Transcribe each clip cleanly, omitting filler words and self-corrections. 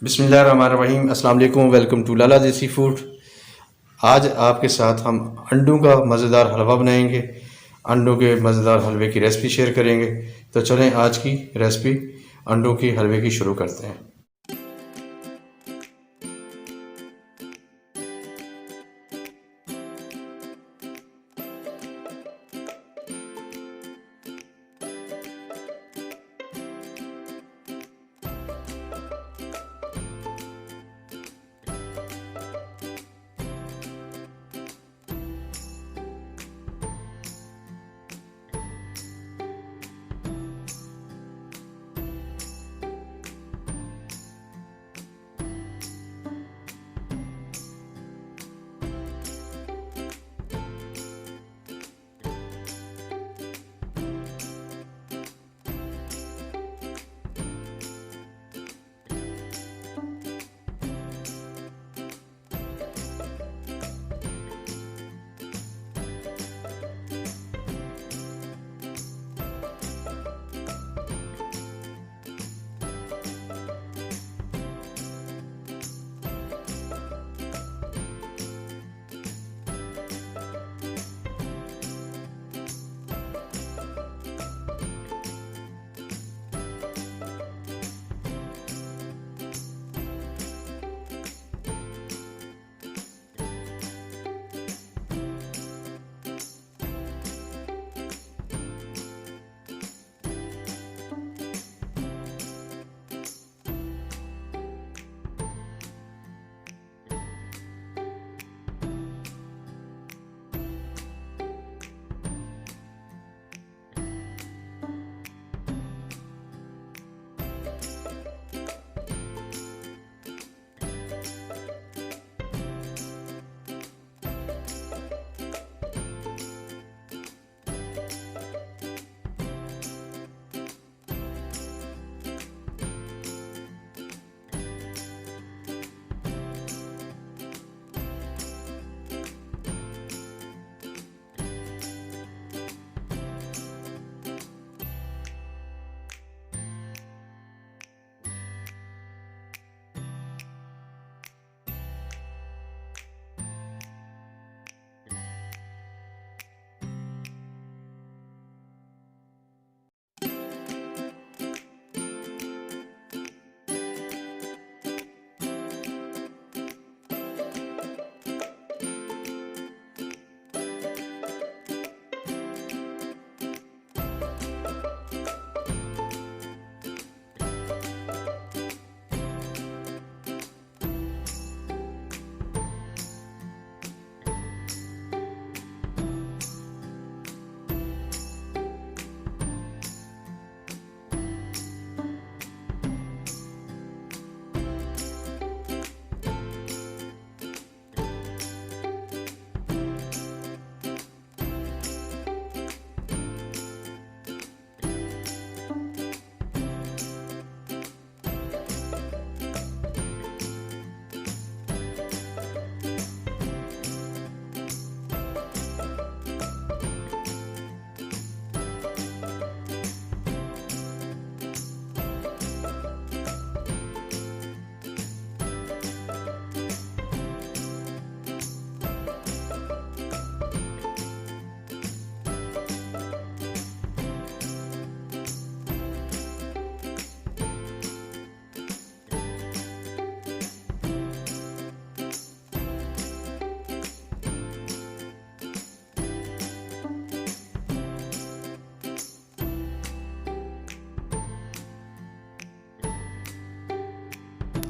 بسم اللہ الرحمن الرحیم۔ السلام علیکم، ویلکم ٹو لالا دیسی فوڈ۔ آج آپ کے ساتھ ہم انڈوں کا مزےدار حلوہ بنائیں گے، انڈوں کے مزےدار حلوے کی ریسپی شیئر کریں گے۔ تو چلیں آج کی ریسپی انڈوں کی حلوے کی شروع کرتے ہیں۔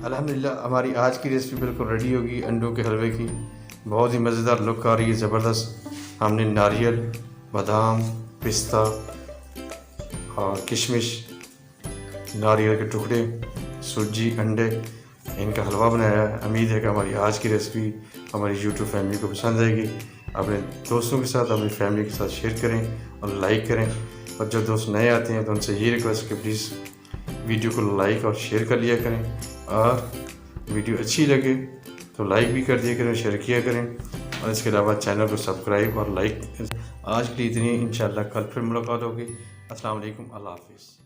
الحمدللہ ہماری آج کی ریسپی بالکل ریڈی ہوگی انڈوں کے حلوے کی۔ بہت ہی مزیدار لک آ رہی ہے، زبردست۔ ہم نے ناریل، بادام، پستہ اور کشمش، ناریل کے ٹکڑے، سوجی، انڈے، ان کا حلوہ بنایا ہے۔ امید ہے کہ ہماری آج کی ریسپی ہماری یوٹیوب فیملی کو پسند آئے گی۔ اپنے دوستوں کے ساتھ، اپنی فیملی کے ساتھ شیئر کریں اور لائک کریں۔ اور جو دوست نئے آتے ہیں تو ان سے یہ ریکویسٹ کہ پلیز ویڈیو کو لائک اور شیئر کر لیا کریں، اور ویڈیو اچھی لگے تو لائک بھی کر دیا کریں، شیئر کیا کریں، اور اس کے علاوہ چینل کو سبسکرائب اور لائک۔ آج کے لیے اتنی، انشاءاللہ کل پھر ملاقات ہوگی۔ السلام علیکم، اللہ حافظ۔